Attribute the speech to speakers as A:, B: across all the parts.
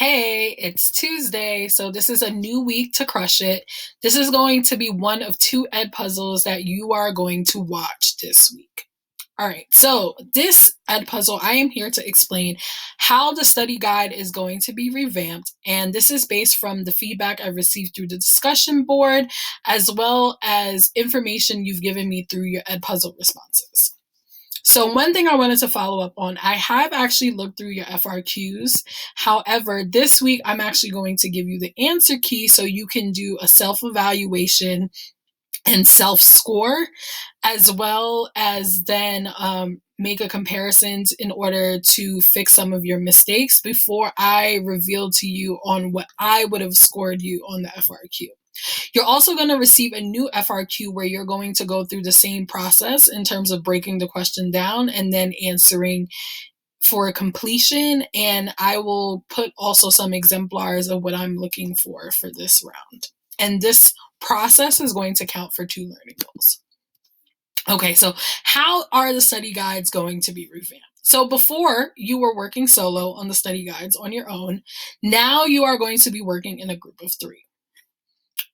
A: Hey, it's Tuesday, so this is a new week to crush it. This is going to be one of two ed puzzles that you are going to watch this week. All right, so this ed puzzle, I am here to explain how the study guide is going to be revamped, and this is based from the feedback I've received through the discussion board, as well as information you've given me through your ed puzzle responses. So one thing I wanted to follow up on, I have actually looked through your FRQs. However, this week I'm actually going to give you the answer key so you can do a self-evaluation and self-score, as well as then make a comparison in order to fix some of your mistakes before I reveal to you on what I would have scored you on the FRQ. You're also going to receive a new FRQ where you're going to go through the same process in terms of breaking the question down and then answering for completion. And I will put also some exemplars of what I'm looking for this round. And this process is going to count for 2 learning goals. Okay, so how are the study guides going to be revamped? So before you were working solo on the study guides on your own, now you are going to be working in a group of 3.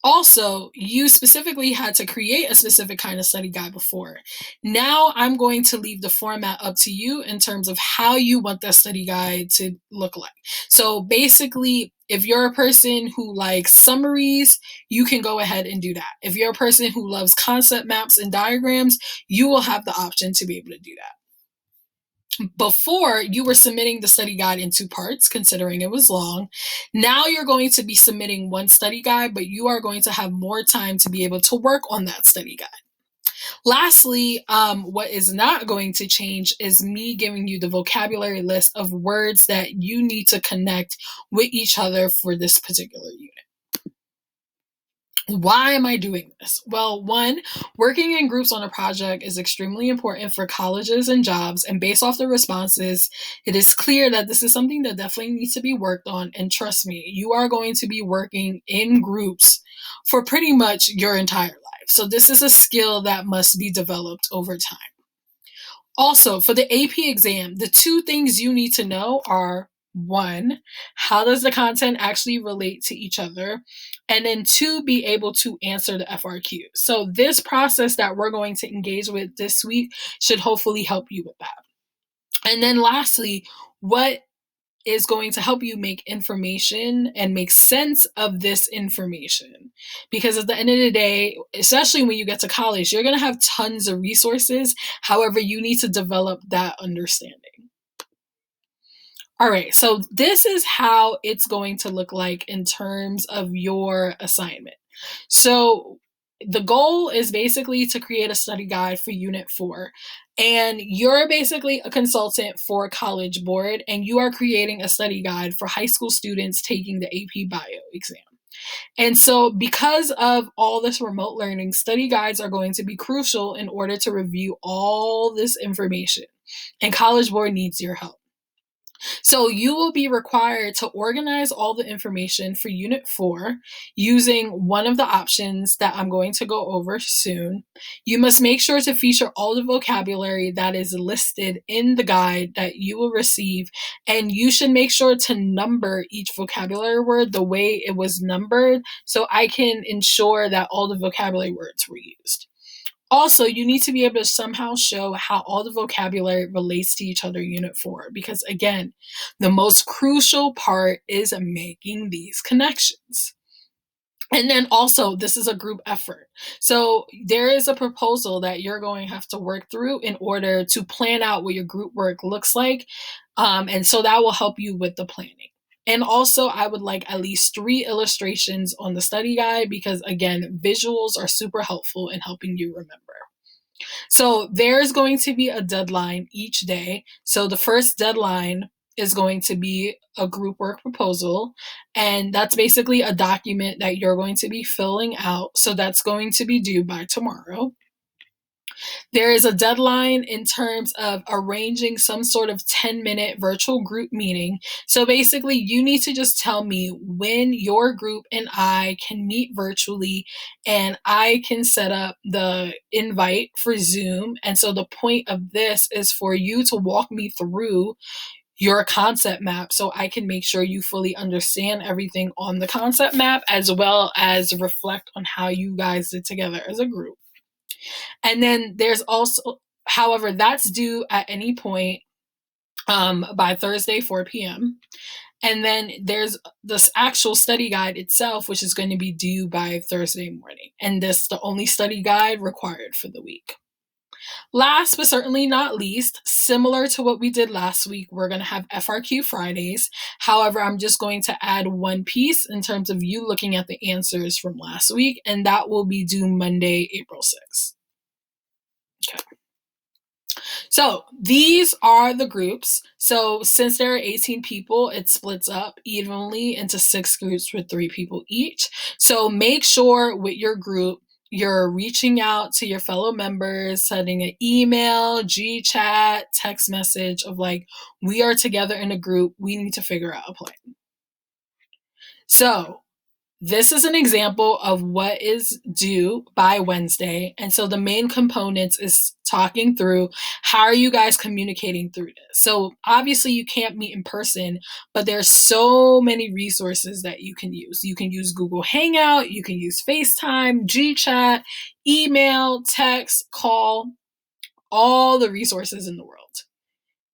A: Also, you specifically had to create a specific kind of study guide before. Now I'm going to leave the format up to you in terms of how you want that study guide to look like. So basically, if you're a person who likes summaries, you can go ahead and do that. If you're a person who loves concept maps and diagrams, you will have the option to be able to do that. Before, you were submitting the study guide in 2 parts, considering it was long. Now you're going to be submitting 1 study guide, but you are going to have more time to be able to work on that study guide. Lastly, what is not going to change is me giving you the vocabulary list of words that you need to connect with each other for this particular unit. Why am I doing this? Well, 1, working in groups on a project is extremely important for colleges and jobs, and based off the responses, it is clear that this is something that definitely needs to be worked on, and trust me, you are going to be working in groups for pretty much your entire life. So this is a skill that must be developed over time. Also, for the AP exam, the 2 things you need to know are 1, how does the content actually relate to each other? And then 2, be able to answer the FRQ. So this process that we're going to engage with this week should hopefully help you with that. And then lastly, what is going to help you make information and make sense of this information. Because at the end of the day, especially when you get to college, you're going to have tons of resources. However, you need to develop that understanding. All right, so this is how it's going to look like in terms of your assignment. So the goal is basically to create a study guide for Unit 4. And you're basically a consultant for College Board, and you are creating a study guide for high school students taking the AP Bio exam. And so because of all this remote learning, study guides are going to be crucial in order to review all this information. And College Board needs your help. So you will be required to organize all the information for Unit 4 using one of the options that I'm going to go over soon. You must make sure to feature all the vocabulary that is listed in the guide that you will receive, and you should make sure to number each vocabulary word the way it was numbered so I can ensure that all the vocabulary words were used. Also, you need to be able to somehow show how all the vocabulary relates to each other in Unit 4, because again, the most crucial part is making these connections. And then also, this is a group effort. So there is a proposal that you're going to have to work through in order to plan out what your group work looks like. And so that will help you with the planning. And also, I would like at least 3 illustrations on the study guide because, again, visuals are super helpful in helping you remember. So there's going to be a deadline each day. So the first deadline is going to be a group work proposal, and that's basically a document that you're going to be filling out. So that's going to be due by tomorrow. There is a deadline in terms of arranging some sort of 10-minute virtual group meeting. So basically, you need to just tell me when your group and I can meet virtually, and I can set up the invite for Zoom. And so the point of this is for you to walk me through your concept map so I can make sure you fully understand everything on the concept map, as well as reflect on how you guys did together as a group. And then there's also, however, that's due at any point by Thursday, 4 p.m. And then there's this actual study guide itself, which is going to be due by Thursday morning. And this is the only study guide required for the week. Last but certainly not least, similar to what we did last week, we're going to have FRQ Fridays. However, I'm just going to add one piece in terms of you looking at the answers from last week, and that will be due Monday, April 6th. Okay. So these are the groups. So since there are 18 people, it splits up evenly into 6 groups with 3 people each. So make sure with your group, you're reaching out to your fellow members, sending an email, G-chat, text message of like, we are together in a group. We need to figure out a plan. So this is an example of what is due by Wednesday. And so the main components is talking through how are you guys communicating through this. So obviously you can't meet in person, but there's so many resources that you can use. You can use Google Hangout, you can use FaceTime, GChat, email, text, call, all the resources in the world.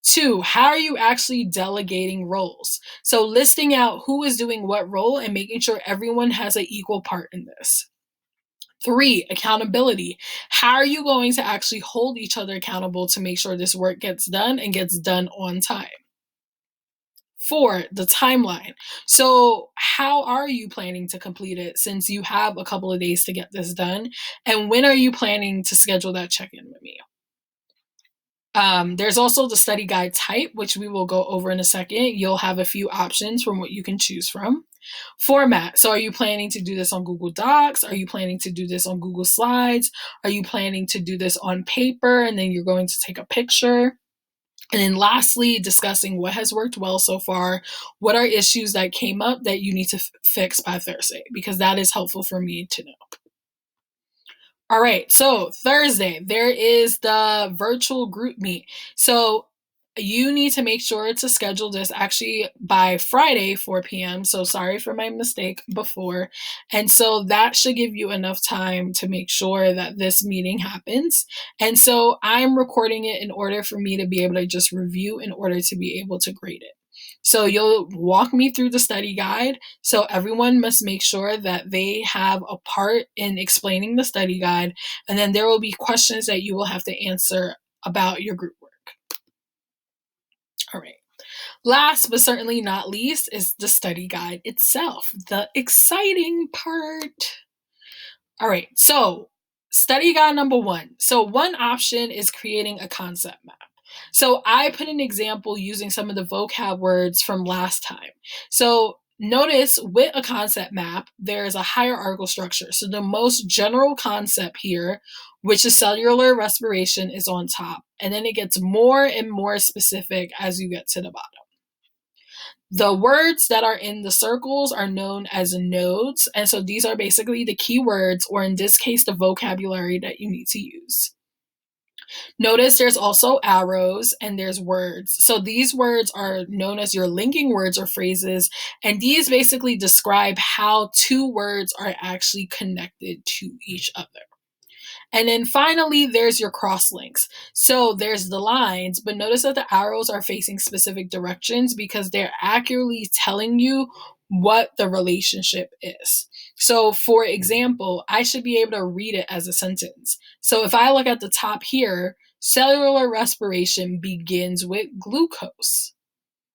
A: 2, how are you actually delegating roles? So listing out who is doing what role and making sure everyone has an equal part in this. 3, accountability. How are you going to actually hold each other accountable to make sure this work gets done and gets done on time? 4, the timeline. So how are you planning to complete it since you have a couple of days to get this done? And when are you planning to schedule that check-in with me? There's also the study guide type, which we will go over in a second. You'll have a few options from what you can choose from. Format. So are you planning to do this on Google Docs? Are you planning to do this on Google Slides? Are you planning to do this on paper and then you're going to take a picture? And then lastly, discussing what has worked well so far. What are issues that came up that you need to fix by Thursday? Because that is helpful for me to know. All right, so Thursday, there is the virtual group meet. So you need to make sure to schedule this actually by Friday, 4 p.m. So sorry for my mistake before. And so that should give you enough time to make sure that this meeting happens. And so I'm recording it in order for me to be able to just review in order to be able to grade it. So you'll walk me through the study guide. So everyone must make sure that they have a part in explaining the study guide. And then there will be questions that you will have to answer about your group work. All right. Last but certainly not least is the study guide itself, the exciting part. All right. So study guide number 1. So one option is creating a concept map. So I put an example using some of the vocab words from last time. So notice with a concept map, there is a hierarchical structure. So the most general concept here, which is cellular respiration, is on top. And then it gets more and more specific as you get to the bottom. The words that are in the circles are known as nodes. And so these are basically the key words, or in this case, the vocabulary that you need to use. Notice there's also arrows and there's words. So these words are known as your linking words or phrases, and these basically describe how 2 words are actually connected to each other. And then finally, there's your cross links. So there's the lines, but notice that the arrows are facing specific directions because they're accurately telling you what the relationship is. So for example, I should be able to read it as a sentence. So if I look at the top here, cellular respiration begins with glucose.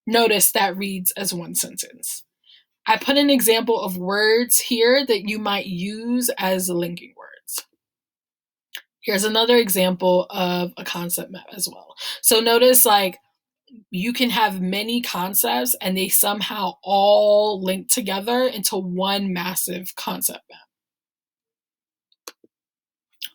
A: Notice that reads as one sentence. I put an example of words here that you might use as linking words. Here's another example of a concept map as well. So notice like you can have many concepts and they somehow all link together into one massive concept map.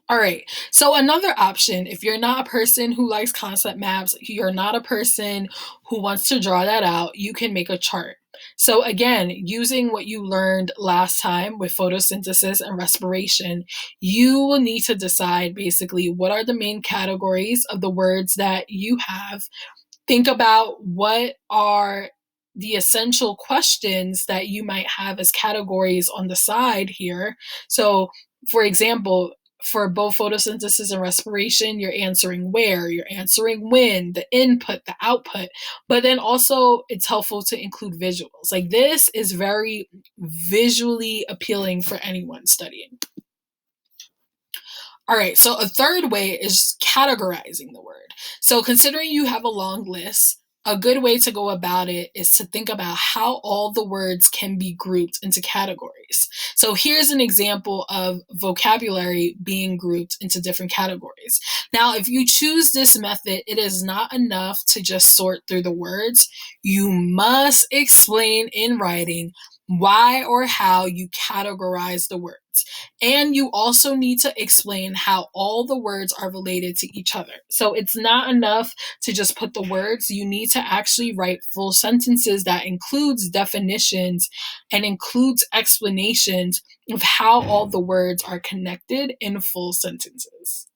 A: All right, so another option, if you're not a person who likes concept maps, you're not a person who wants to draw that out, you can make a chart. So again, using what you learned last time with photosynthesis and respiration, you will need to decide basically what are the main categories of the words that you have. Think about what are the essential questions that you might have as categories on the side here. So, for example, for both photosynthesis and respiration, you're answering where, you're answering when, the input, the output, but then also it's helpful to include visuals. Like this is very visually appealing for anyone studying. All right, so a third way is categorizing the word. So considering you have a long list, a good way to go about it is to think about how all the words can be grouped into categories. So here's an example of vocabulary being grouped into different categories. Now, if you choose this method, it is not enough to just sort through the words. You must explain in writing why or how you categorize the words. And you also need to explain how all the words are related to each other. So it's not enough to just put the words. You need to actually write full sentences that includes definitions and includes explanations of how all the words are connected in full sentences.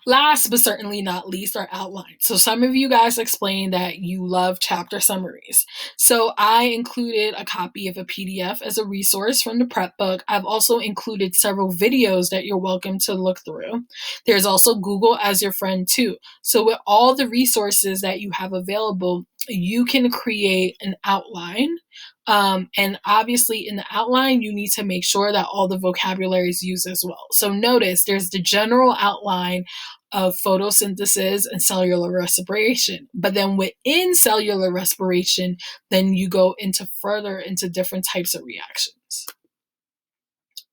A: Last but certainly not least are outlines. So some of you guys explained that you love chapter summaries. So I included a copy of a PDF as a resource from the prep book. I've also included several videos that you're welcome to look through. There's also Google as your friend too. So with all the resources that you have available, you can create an outline. And obviously in the outline, you need to make sure that all the vocabulary is used as well. So notice there's the general outline of photosynthesis and cellular respiration. But then within cellular respiration, then you go into further into different types of reactions.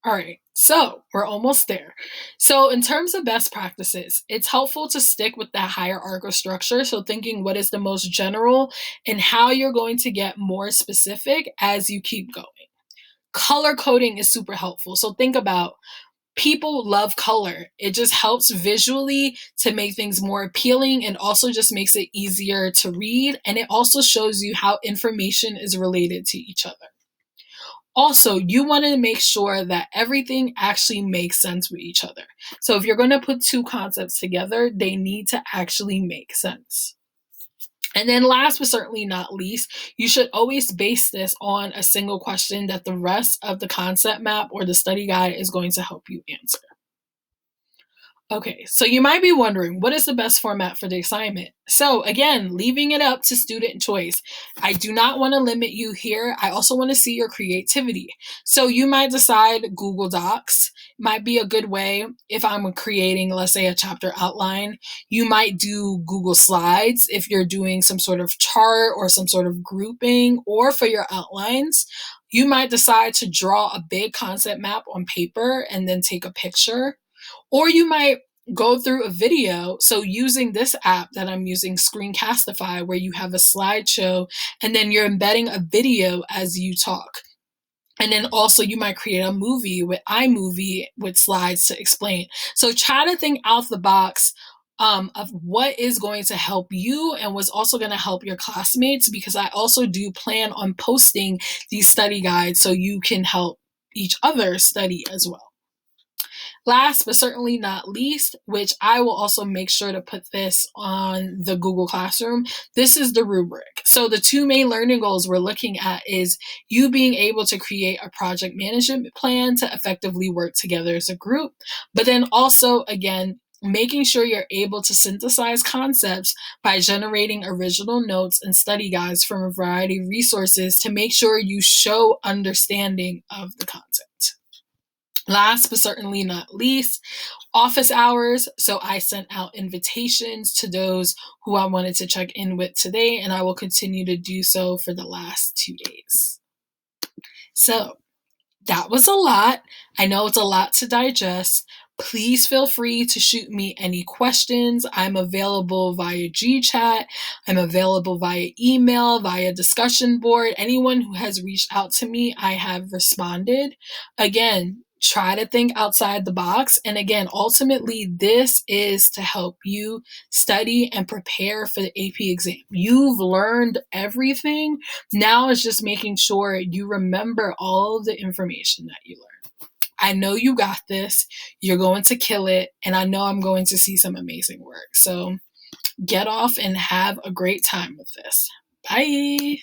A: All right, so we're almost there. So in terms of best practices, it's helpful to stick with that hierarchical structure. So thinking what is the most general and how you're going to get more specific as you keep going. Color coding is super helpful. So think about people love color. It just helps visually to make things more appealing and also just makes it easier to read. And it also shows you how information is related to each other. Also, you want to make sure that everything actually makes sense with each other. So if you're going to put two concepts together, they need to actually make sense. And then last but certainly not least, you should always base this on a single question that the rest of the concept map or the study guide is going to help you answer. Okay, so you might be wondering, what is the best format for the assignment? So again, leaving it up to student choice. I do not want to limit you here. I also want to see your creativity. So you might decide Google Docs might be a good way if I'm creating, let's say, a chapter outline. You might do Google Slides if you're doing some sort of chart or some sort of grouping, or for your outlines, you might decide to draw a big concept map on paper and then take a picture. Or you might go through a video. So using this app that I'm using, Screencastify, where you have a slideshow and then you're embedding a video as you talk. And then also you might create a movie with iMovie with slides to explain. So try to think out the box of what is going to help you and what's also going to help your classmates, because I also do plan on posting these study guides so you can help each other study as well. Last but certainly not least, which I will also make sure to put this on the Google Classroom, this is the rubric. So the two main learning goals we're looking at is you being able to create a project management plan to effectively work together as a group, but then also, again, making sure you're able to synthesize concepts by generating original notes and study guides from a variety of resources to make sure you show understanding of the content. Last but certainly not least, office hours. So I sent out invitations to those who I wanted to check in with today, and I will continue to do so for the last 2 days. So that was a lot. I know it's a lot to digest. Please feel free to shoot me any questions. I'm available via GChat. I'm available via email, via discussion board. Anyone who has reached out to me, I have responded. Again, try to think outside the box. And again, ultimately, this is to help you study and prepare for the AP exam. You've learned everything. Now it's just making sure you remember all of the information that you learned. I know you got this. You're going to kill it. And I know I'm going to see some amazing work. So get off and have a great time with this. Bye.